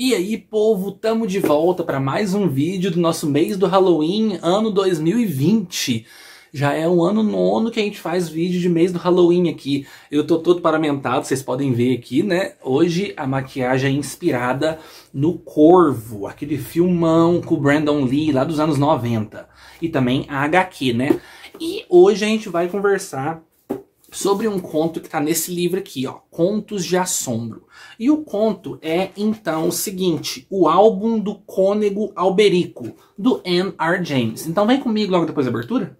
E aí, povo, tamo de volta para mais um vídeo do nosso mês do Halloween, ano 2020. Já é o ano nono que a gente faz vídeo de mês do Halloween aqui. Eu tô todo paramentado, vocês podem ver aqui, né? Hoje a maquiagem é inspirada no Corvo, aquele filmão com o Brandon Lee lá dos anos 90. E também a HQ, né? E hoje a gente vai conversar sobre um conto que tá nesse livro aqui, ó, Contos de Assombro. E o conto é, então, o seguinte, o álbum do Cônego Alberico, do M.R. James. Então vem comigo logo depois da abertura.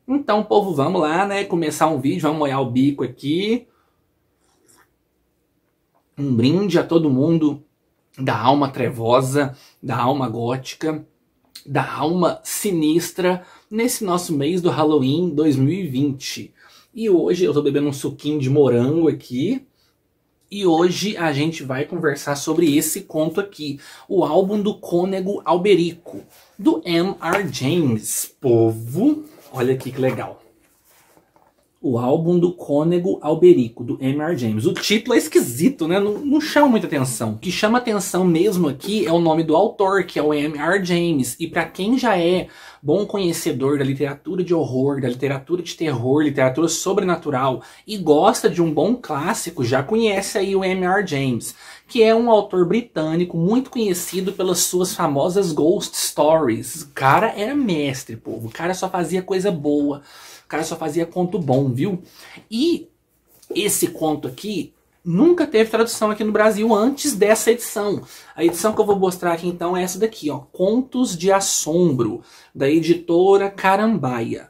Então, povo, vamos lá, né? Começar um vídeo, vamos molhar o bico aqui. Um brinde a todo mundo da alma trevosa, da alma gótica, da alma sinistra, nesse nosso mês do Halloween 2020. E hoje eu tô bebendo um suquinho de morango aqui. E hoje a gente vai conversar sobre esse conto aqui, o álbum do Cônego Alberico, do M.R. James, povo. Olha aqui que legal. O álbum do Cônego Alberico, do M.R. James. O título é esquisito, né? Não chama muita atenção. O que chama atenção mesmo aqui é o nome do autor, que é o M.R. James. E para quem já é bom conhecedor da literatura de horror, da literatura de terror, literatura sobrenatural e gosta de um bom clássico, já conhece aí o M.R. James, que é um autor britânico muito conhecido pelas suas famosas ghost stories. O cara era mestre, povo. O cara só fazia coisa boa. O cara só fazia conto bom, viu? E esse conto aqui nunca teve tradução aqui no Brasil antes dessa edição. A edição que eu vou mostrar aqui então é essa daqui, ó, Contos de Assombro, da editora Carambaia.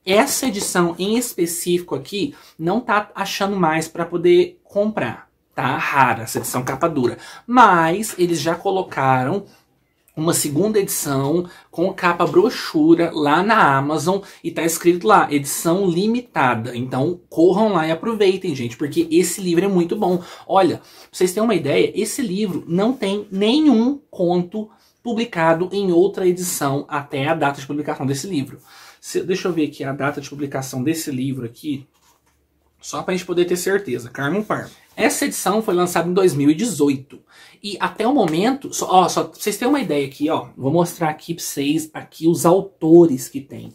Essa edição em específico aqui não tá achando mais para poder comprar, tá? Rara, essa edição capa dura. Mas eles já colocaram uma segunda edição com capa brochura lá na Amazon e tá escrito lá, edição limitada. Então corram lá e aproveitem, gente, porque esse livro é muito bom. Olha, pra vocês terem uma ideia, esse livro não tem nenhum conto publicado em outra edição até a data de publicação desse livro. Deixa eu ver aqui a data de publicação desse livro aqui, só pra gente poder ter certeza. Carmo Parmo. Essa edição foi lançada em 2018. E até o momento, só pra vocês terem uma ideia aqui, ó. Vou mostrar aqui pra vocês aqui os autores que tem.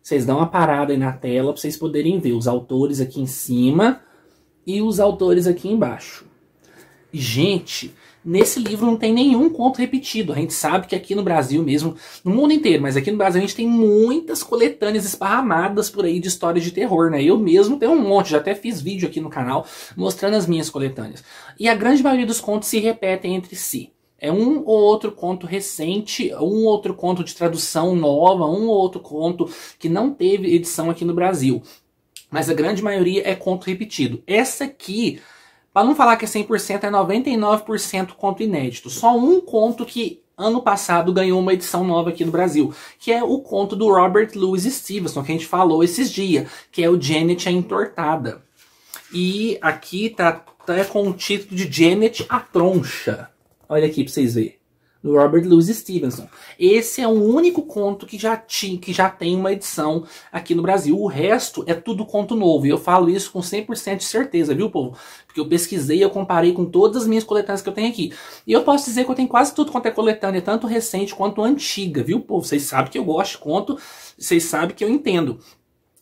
Vocês dão uma parada aí na tela pra vocês poderem ver os autores aqui em cima e os autores aqui embaixo. Gente, nesse livro não tem nenhum conto repetido. A gente sabe que aqui no Brasil mesmo, no mundo inteiro, mas aqui no Brasil a gente tem muitas coletâneas esparramadas por aí de histórias de terror, né? Eu mesmo tenho um monte, já até fiz vídeo aqui no canal mostrando as minhas coletâneas. E a grande maioria dos contos se repetem entre si. É um ou outro conto recente, um ou outro conto de tradução nova, um ou outro conto que não teve edição aqui no Brasil. Mas a grande maioria é conto repetido. Essa aqui, para não falar que é 100%, é 99% conto inédito. Só um conto que ano passado ganhou uma edição nova aqui no Brasil, que é o conto do Robert Louis Stevenson, que a gente falou esses dias, que é o Janet a Entortada. E aqui tá com o título de Janet a Troncha. Olha aqui pra vocês verem. Do Robert Louis Stevenson. Esse é o único conto que já tem uma edição aqui no Brasil. O resto é tudo conto novo. E eu falo isso com 100% de certeza, viu, povo? Porque eu pesquisei, eu comparei com todas as minhas coletâneas que eu tenho aqui. E eu posso dizer que eu tenho quase tudo quanto é coletânea, tanto recente quanto antiga, viu, povo? Vocês sabem que eu gosto de conto, vocês sabem que eu entendo.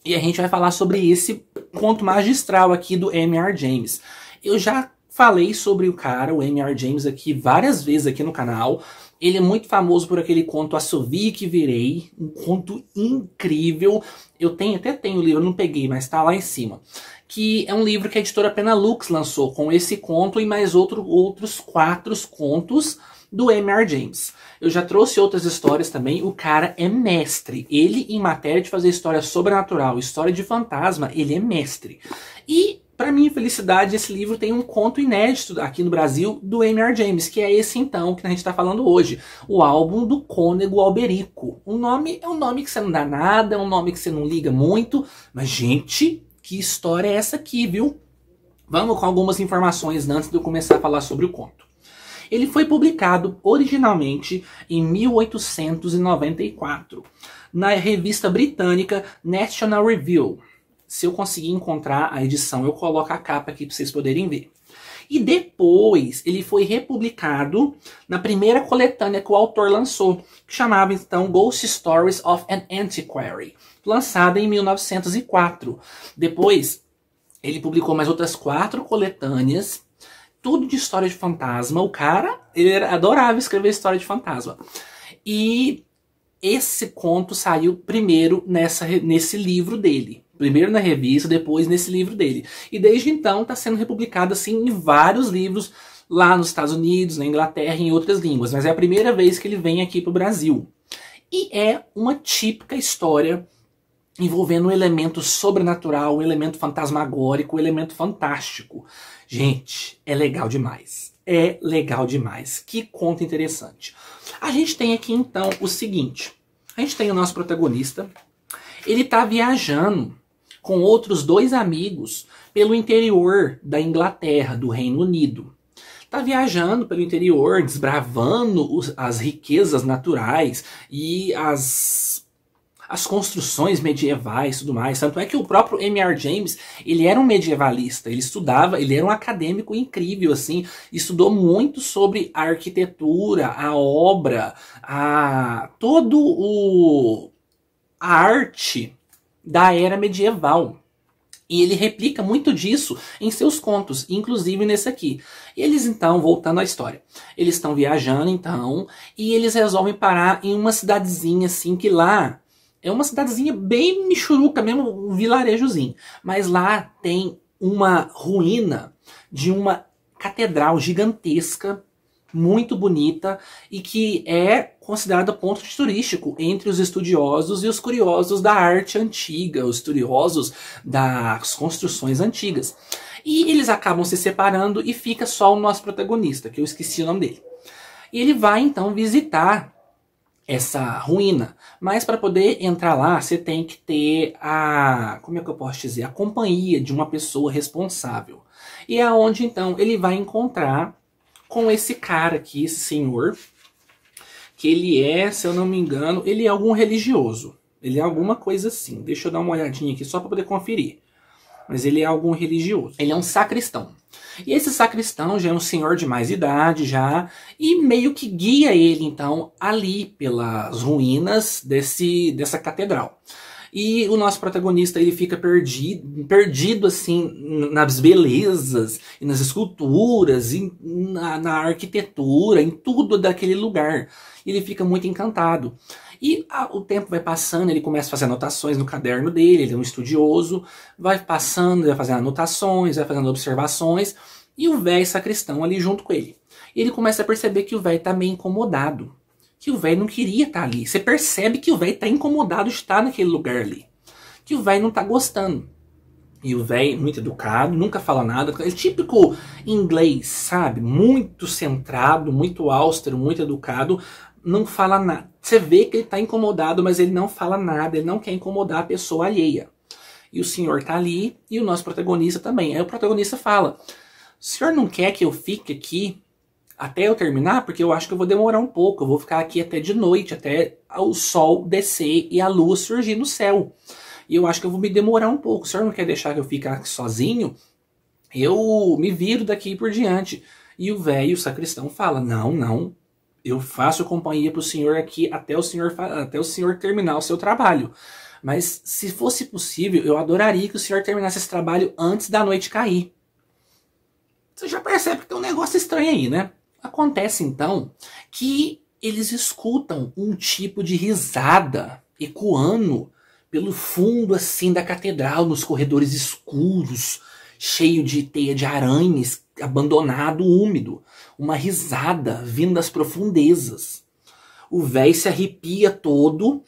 E a gente vai falar sobre esse conto magistral aqui do M.R. James. Eu já falei sobre o cara, o M.R. James, aqui várias vezes aqui no canal. Ele é muito famoso por aquele conto Assovie que Virei, um conto incrível. Eu até tenho o livro, não peguei, mas tá lá em cima. Que é um livro que a editora Penalux lançou com esse conto e mais outros 4 contos do M.R. James. Eu já trouxe outras histórias também, o cara é mestre. Ele, em matéria de fazer história sobrenatural, história de fantasma, ele é mestre. E, para minha felicidade, esse livro tem um conto inédito aqui no Brasil do M.R. James, que é esse então que a gente está falando hoje, o álbum do Cônego Alberico. O nome é um nome que você não dá nada, é um nome que você não liga muito, mas gente, que história é essa aqui, viu? Vamos com algumas informações antes de eu começar a falar sobre o conto. Ele foi publicado originalmente em 1894 na revista britânica National Review. Se eu conseguir encontrar a edição, eu coloco a capa aqui para vocês poderem ver. E depois ele foi republicado na primeira coletânea que o autor lançou, que chamava então Ghost Stories of an Antiquary, lançada em 1904. Depois ele publicou mais outras 4 coletâneas, tudo de história de fantasma. O cara, ele adorava escrever história de fantasma. E esse conto saiu primeiro nesse livro dele. Primeiro na revista, depois nesse livro dele. E desde então está sendo republicado assim em vários livros lá nos Estados Unidos, na Inglaterra e em outras línguas. Mas é a primeira vez que ele vem aqui para o Brasil. E é uma típica história envolvendo um elemento sobrenatural, um elemento fantasmagórico, um elemento fantástico. Gente, é legal demais. É legal demais. Que conto interessante. A gente tem aqui então o seguinte. A gente tem o nosso protagonista. Ele está viajando com outros 2 amigos pelo interior da Inglaterra, do Reino Unido. Está viajando pelo interior, desbravando as riquezas naturais e as construções medievais e tudo mais. Tanto é que o próprio M.R. James, ele era um medievalista, ele estudava, ele era um acadêmico incrível, assim, estudou muito sobre a arquitetura, a obra, a arte da era medieval. E ele replica muito disso em seus contos, inclusive nesse aqui. E eles então, voltando à história, eles estão viajando então, e eles resolvem parar em uma cidadezinha assim, que lá é uma cidadezinha bem michuruca mesmo, um vilarejozinho. Mas lá tem uma ruína de uma catedral gigantesca, muito bonita, e que é considerada ponto turístico entre os estudiosos e os curiosos da arte antiga, os estudiosos das construções antigas. E eles acabam se separando e fica só o nosso protagonista, que eu esqueci o nome dele. E ele vai então visitar essa ruína, mas para poder entrar lá você tem que ter como é que eu posso dizer, a companhia de uma pessoa responsável. E é onde então ele vai encontrar com esse cara aqui, esse senhor, que ele é, se eu não me engano, ele é algum religioso. Ele é alguma coisa assim. Deixa eu dar uma olhadinha aqui só para poder conferir. Mas ele é algum religioso. Ele é um sacristão. E esse sacristão já é um senhor de mais idade já, e meio que guia ele então ali pelas ruínas dessa catedral. E o nosso protagonista, ele fica perdido assim nas belezas, e nas esculturas, e na arquitetura, em tudo daquele lugar. Ele fica muito encantado. E o tempo vai passando, ele começa a fazer anotações no caderno dele, ele é um estudioso, vai passando, vai fazendo anotações, vai fazendo observações, e o velho sacristão ali junto com ele. E ele começa a perceber que o velho está meio incomodado. Que o velho não queria estar ali. Você percebe que o velho está incomodado de estar naquele lugar ali. Que o velho não está gostando. E o velho, muito educado, nunca fala nada. É típico inglês, sabe? Muito centrado, muito austero, muito educado. Não fala nada. Você vê que ele está incomodado, mas ele não fala nada. Ele não quer incomodar a pessoa alheia. E o senhor está ali e o nosso protagonista também. Aí o protagonista fala: o senhor não quer que eu fique aqui até eu terminar? Porque eu acho que eu vou demorar um pouco. Eu vou ficar aqui até de noite, até o sol descer e a lua surgir no céu. E eu acho que eu vou me demorar um pouco. O senhor não quer deixar que eu fique aqui sozinho? Eu me viro daqui por diante. E o velho, o sacristão, fala: não, não. Eu faço companhia para o senhor aqui até o senhor terminar o seu trabalho. Mas se fosse possível, eu adoraria que o senhor terminasse esse trabalho antes da noite cair. Você já percebe que tem um negócio estranho aí, né? Acontece então que eles escutam um tipo de risada ecoando pelo fundo assim da catedral, nos corredores escuros, cheio de teia de aranhas, abandonado, úmido. Uma risada vindo das profundezas. O velho se arrepia todo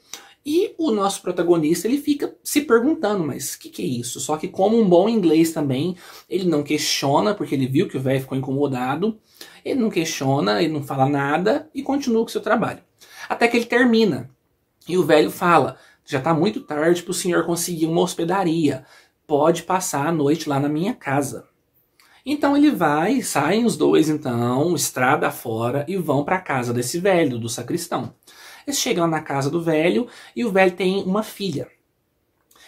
e o nosso protagonista ele fica se perguntando, mas o que é isso? Só que como um bom inglês também, ele não questiona, porque ele viu que o velho ficou incomodado. Ele não questiona, ele não fala nada e continua com o seu trabalho. Até que ele termina. E o velho fala, já está muito tarde para o senhor conseguir uma hospedaria. Pode passar a noite lá na minha casa. Então ele vai, saem os dois então, estrada fora, e vão para a casa desse velho, do sacristão. Eles chegam na casa do velho e o velho tem uma filha.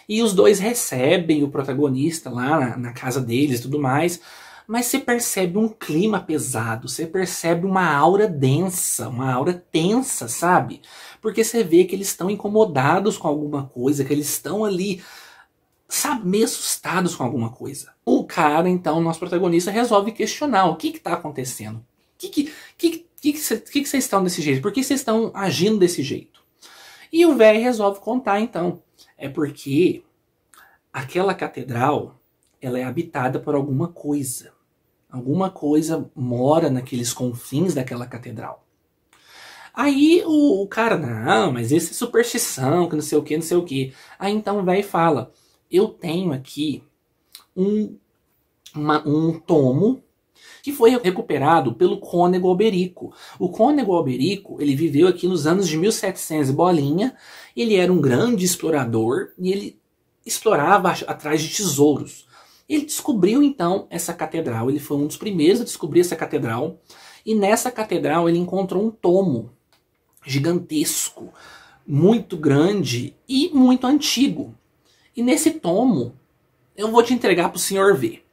E os dois recebem o protagonista lá na casa deles e tudo mais. Mas você percebe um clima pesado, você percebe uma aura densa, uma aura tensa, sabe? Porque você vê que eles estão incomodados com alguma coisa, que eles estão ali, sabe, meio assustados com alguma coisa. O cara, então, o nosso protagonista, resolve questionar o que está acontecendo. Por que vocês estão desse jeito? Por que vocês estão agindo desse jeito? E o velho resolve contar, então. É porque aquela catedral, ela é habitada por alguma coisa. Alguma coisa mora naqueles confins daquela catedral. Aí o cara, não, mas isso é superstição, que não sei o que, não sei o que. Aí então o velho fala, eu tenho aqui um tomo que foi recuperado pelo Cônego Alberico. O Cônego Alberico, ele viveu aqui nos anos de 1700 bolinha, ele era um grande explorador e ele explorava atrás de tesouros. Ele descobriu então essa catedral, ele foi um dos primeiros a descobrir essa catedral, e nessa catedral ele encontrou um tomo gigantesco, muito grande e muito antigo. E nesse tomo, eu vou te entregar para o senhor ver.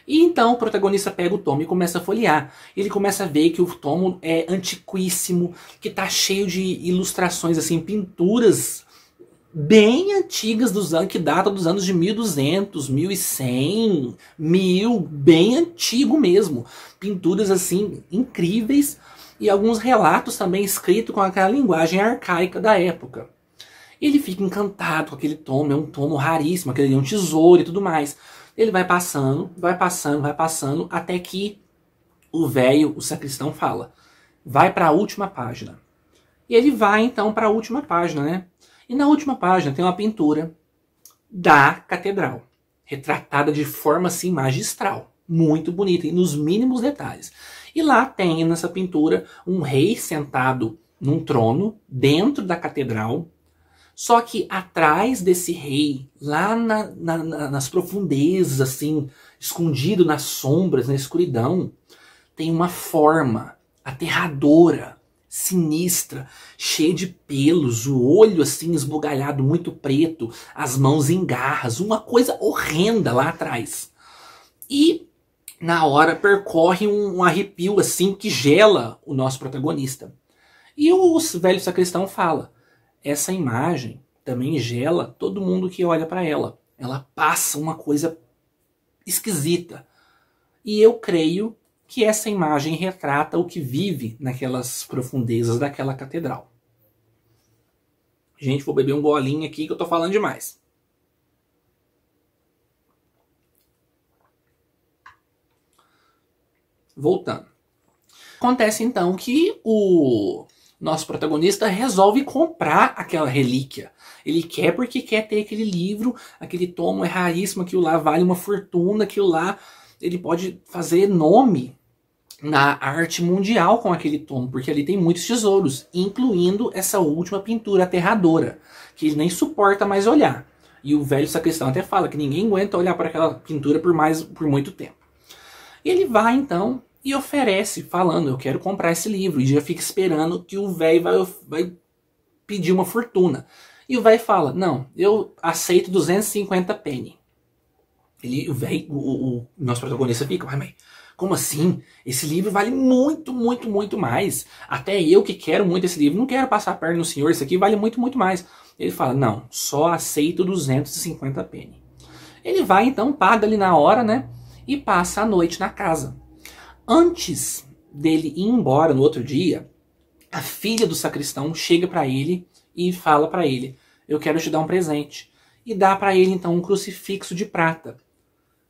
E então o protagonista pega o tomo e começa a folhear. Ele começa a ver que o tomo é antiquíssimo, que está cheio de ilustrações, assim, pinturas bem antigas, que datam dos anos de 1200, 1100, 1000, bem antigo mesmo. Pinturas assim incríveis e alguns relatos também escritos com aquela linguagem arcaica da época. Ele fica encantado com aquele tomo, é um tomo raríssimo, aquele é um tesouro e tudo mais. Ele vai passando, até que o velho, o sacristão, fala, vai para a última página. E ele vai então para a última página, né? E na última página tem uma pintura da catedral, retratada de forma assim magistral, muito bonita e nos mínimos detalhes. E lá tem nessa pintura um rei sentado num trono dentro da catedral, só que atrás desse rei, lá nas profundezas, assim, escondido nas sombras, na escuridão, tem uma forma aterradora, sinistra, cheia de pelos, o olho assim esbugalhado, muito preto, as mãos em garras, uma coisa horrenda lá atrás. E na hora percorre um arrepio assim que gela o nosso protagonista. E o velho sacristão fala, essa imagem também gela todo mundo que olha para ela. Ela passa uma coisa esquisita. E eu creio que essa imagem retrata o que vive naquelas profundezas daquela catedral. Gente, vou beber um golinho aqui que eu tô falando demais. Voltando. Acontece então que o nosso protagonista resolve comprar aquela relíquia. Ele quer porque quer ter aquele livro, aquele tomo é raríssimo, aquilo lá vale uma fortuna, aquilo lá ele pode fazer nome na arte mundial com aquele tomo, porque ali tem muitos tesouros, incluindo essa última pintura aterradora, que ele nem suporta mais olhar. E o velho sacristão até fala que ninguém aguenta olhar para aquela pintura por muito tempo. E ele vai então e oferece, falando, eu quero comprar esse livro, e já fica esperando que o velho vai pedir uma fortuna. E o velho fala, não, eu aceito 250 penny. O nosso protagonista fica, mas como assim? Esse livro vale muito, muito, muito mais. Até eu que quero muito esse livro, não quero passar a perna no senhor, isso aqui vale muito, muito mais. Ele fala, não, só aceito 250 penny. Ele vai então, paga ali na hora, né? E passa a noite na casa. Antes dele ir embora no outro dia, a filha do sacristão chega para ele e fala para ele, eu quero te dar um presente. E dá para ele então um crucifixo de prata,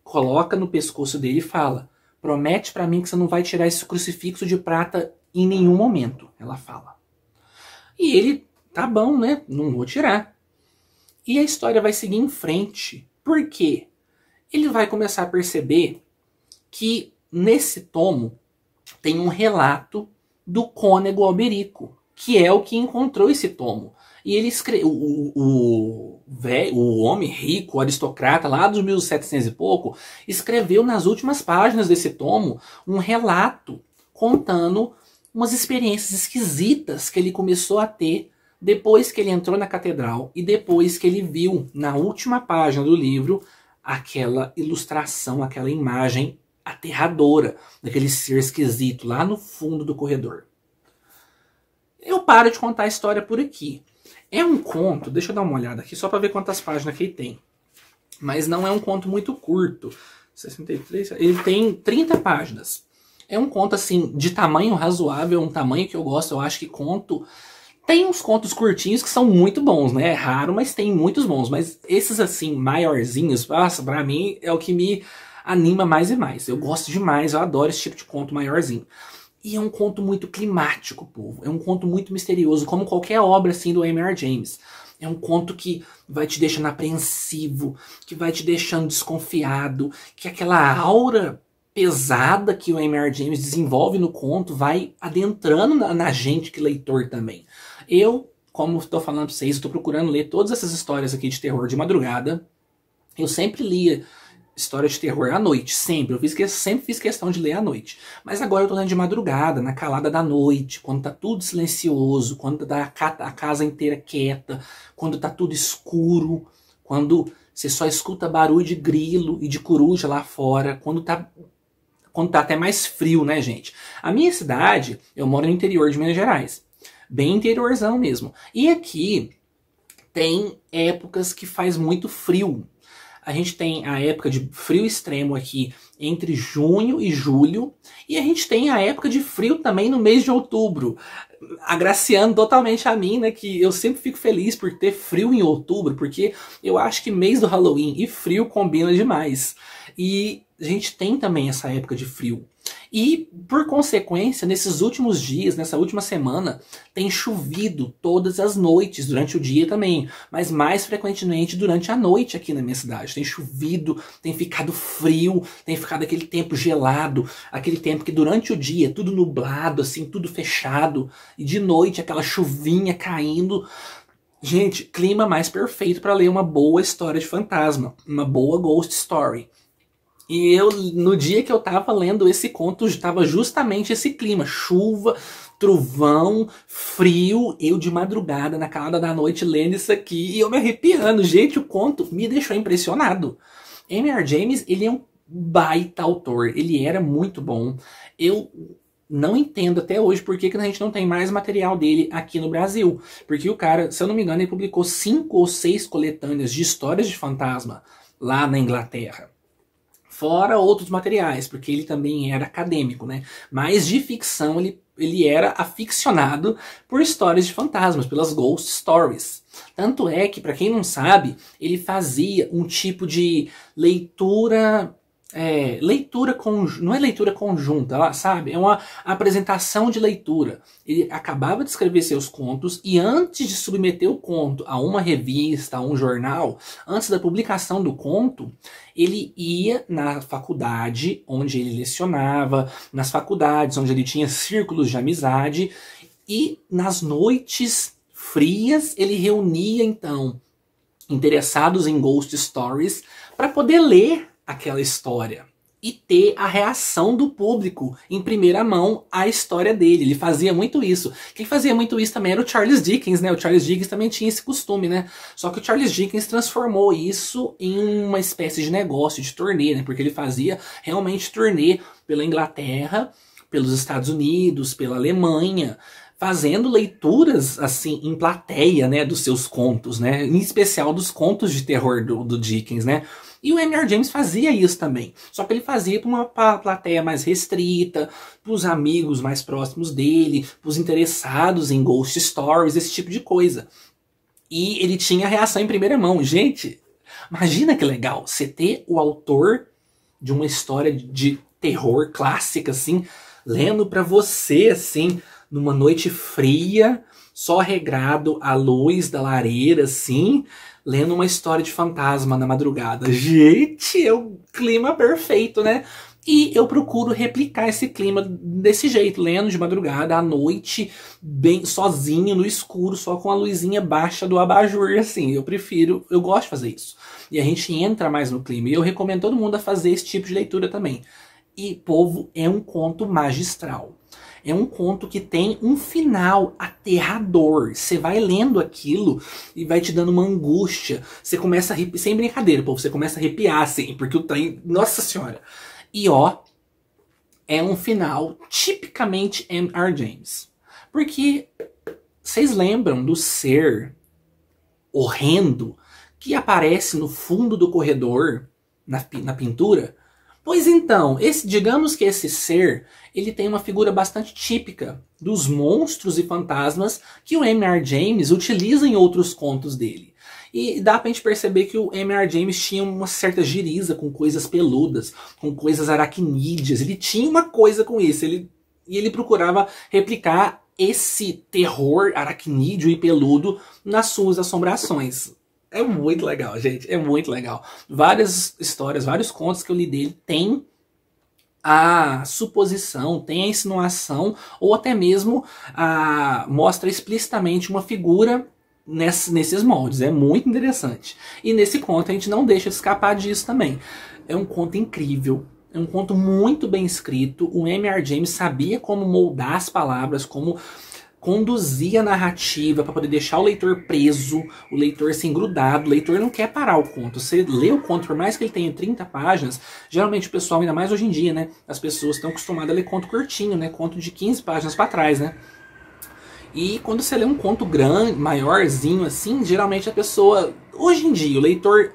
coloca no pescoço dele e fala: promete pra mim que você não vai tirar esse crucifixo de prata em nenhum momento. Ela fala. E ele, tá bom, né? Não vou tirar. E a história vai seguir em frente. Por quê? Ele vai começar a perceber que nesse tomo tem um relato do cônego Alberico, que é o que encontrou esse tomo. E ele escreveu, o homem rico, o aristocrata, lá dos 1700 e pouco, escreveu nas últimas páginas desse tomo um relato contando umas experiências esquisitas que ele começou a ter depois que ele entrou na catedral e depois que ele viu na última página do livro aquela ilustração, aquela imagem aterradora daquele ser esquisito lá no fundo do corredor. Eu paro de contar a história por aqui. É um conto, deixa eu dar uma olhada aqui só para ver quantas páginas que ele tem. Mas não é um conto muito curto. 63, ele tem 30 páginas. É um conto assim de tamanho razoável, um tamanho que eu gosto. Eu acho que conto... Tem uns contos curtinhos que são muito bons, né? É raro, mas tem muitos bons. Mas esses assim, maiorzinhos, nossa, pra mim é o que me anima mais e mais. Eu gosto demais, eu adoro esse tipo de conto maiorzinho. E é um conto muito climático, povo. É um conto muito misterioso, como qualquer obra assim do M.R. James. É um conto que vai te deixando apreensivo, que vai te deixando desconfiado, que aquela aura pesada que o M.R. James desenvolve no conto vai adentrando na gente, que leitor também. Eu, como estou falando para vocês, estou procurando ler todas essas histórias aqui de terror de madrugada. Eu sempre lia história de terror à noite, sempre. Sempre fiz questão de ler à noite. Mas agora eu tô lendo de madrugada, na calada da noite, quando tá tudo silencioso, quando tá a casa inteira quieta, quando tá tudo escuro, quando você só escuta barulho de grilo e de coruja lá fora, quando tá até mais frio, né, gente? A minha cidade, eu moro no interior de Minas Gerais. Bem interiorzão mesmo. E aqui tem épocas que faz muito frio. A gente tem a época de frio extremo aqui entre junho e julho. E a gente tem a época de frio também no mês de outubro. Agraciando totalmente a mim, né? Que eu sempre fico feliz por ter frio em outubro. Porque eu acho que mês do Halloween e frio combina demais. E a gente tem também essa época de frio. E, por consequência, nesses últimos dias, nessa última semana, tem chovido todas as noites, durante o dia também, mas mais frequentemente durante a noite aqui na minha cidade. Tem chovido, tem ficado frio, tem ficado aquele tempo gelado, aquele tempo que durante o dia é tudo nublado, assim, tudo fechado, e de noite aquela chuvinha caindo. Gente, clima mais perfeito para ler uma boa história de fantasma, uma boa ghost story. E eu, no dia que eu tava lendo esse conto, estava justamente esse clima. Chuva, trovão, frio, eu de madrugada, na calada da noite, lendo isso aqui. E eu me arrepiando. Gente, o conto me deixou impressionado. M.R. James, ele é um baita autor. Ele era muito bom. Eu não entendo até hoje por que a gente não tem mais material dele aqui no Brasil. Porque o cara, se eu não me engano, ele publicou 5 ou 6 coletâneas de histórias de fantasma lá na Inglaterra. Fora outros materiais, porque ele também era acadêmico, né? Mas de ficção ele era aficionado por histórias de fantasmas, pelas ghost stories. Tanto é que, para quem não sabe, ele fazia um tipo de leitura... não é leitura conjunta, sabe? É uma apresentação de leitura. Ele acabava de escrever seus contos e antes de submeter o conto a uma revista, a um jornal, antes da publicação do conto, ele ia na faculdade onde ele lecionava, nas faculdades onde ele tinha círculos de amizade, e nas noites frias ele reunia então interessados em ghost stories para poder ler aquela história e ter a reação do público em primeira mão à história dele. Ele fazia muito isso. Quem fazia muito isso também era o Charles Dickens, né? O Charles Dickens também tinha esse costume, né? Só que o Charles Dickens transformou isso em uma espécie de negócio, de turnê, né? Porque ele fazia realmente turnê pela Inglaterra, pelos Estados Unidos, pela Alemanha, fazendo leituras, assim, em plateia, né? Dos seus contos, né? Em especial dos contos de terror do Dickens, né? E o M.R. James fazia isso também. Só que ele fazia para uma plateia mais restrita, para os amigos mais próximos dele, para os interessados em ghost stories, esse tipo de coisa. E ele tinha a reação em primeira mão. Gente, imagina que legal você ter o autor de uma história de terror clássica, assim, lendo pra você, assim, numa noite fria, só regrado à luz da lareira, assim, lendo uma história de fantasma na madrugada. Gente, é o clima perfeito, né? E eu procuro replicar esse clima desse jeito, lendo de madrugada, à noite, bem sozinho, no escuro, só com a luzinha baixa do abajur, assim. Eu gosto de fazer isso. E a gente entra mais no clima. E eu recomendo todo mundo a fazer esse tipo de leitura também. E, povo, é um conto magistral. É um conto que tem um final aterrador. Você vai lendo aquilo e vai te dando uma angústia. Você começa a arrepiar, sem brincadeira, povo, você começa a arrepiar, assim, porque o trem, nossa senhora. E ó, é um final tipicamente M.R. James. Porque vocês lembram do ser horrendo que aparece no fundo do corredor, na pintura? Pois então, digamos que esse ser, ele tem uma figura bastante típica dos monstros e fantasmas que o M.R. James utiliza em outros contos dele. E dá pra gente perceber que o M.R. James tinha uma certa giriza com coisas peludas, com coisas aracnídeas. Ele tinha uma coisa com isso. E ele procurava replicar esse terror aracnídeo e peludo nas suas assombrações. É muito legal, gente. É muito legal. Várias histórias, vários contos que eu li dele tem a suposição, tem a insinuação, ou até mesmo mostra explicitamente uma figura nesses moldes. É muito interessante. E nesse conto a gente não deixa de escapar disso também. É um conto incrível. É um conto muito bem escrito. O M.R. James sabia como moldar as palavras, como conduzir a narrativa para poder deixar o leitor preso, o leitor assim grudado. O leitor não quer parar o conto. Você lê o conto, por mais que ele tenha 30 páginas, geralmente o pessoal, ainda mais hoje em dia, né? As pessoas estão acostumadas a ler conto curtinho, né? Conto de 15 páginas para trás, né? E quando você lê um conto grande, maiorzinho assim, geralmente a pessoa, hoje em dia, o leitor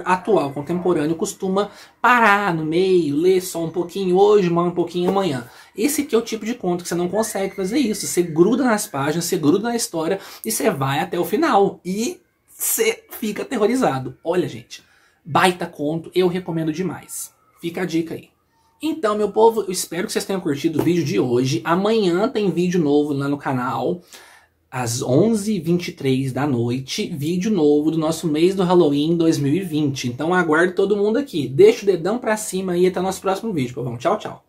atual, contemporâneo, costuma parar no meio, ler só um pouquinho hoje, um pouquinho amanhã. Esse aqui é o tipo de conto que você não consegue fazer isso. Você gruda nas páginas, você gruda na história e você vai até o final. E você fica aterrorizado. Olha, gente, baita conto, eu recomendo demais. Fica a dica aí. Então, meu povo, eu espero que vocês tenham curtido o vídeo de hoje. Amanhã tem vídeo novo lá no canal, às 11h23 da noite, vídeo novo do nosso mês do Halloween 2020. Então aguardo todo mundo aqui. Deixa o dedão pra cima e até o nosso próximo vídeo, povão. Tchau, tchau.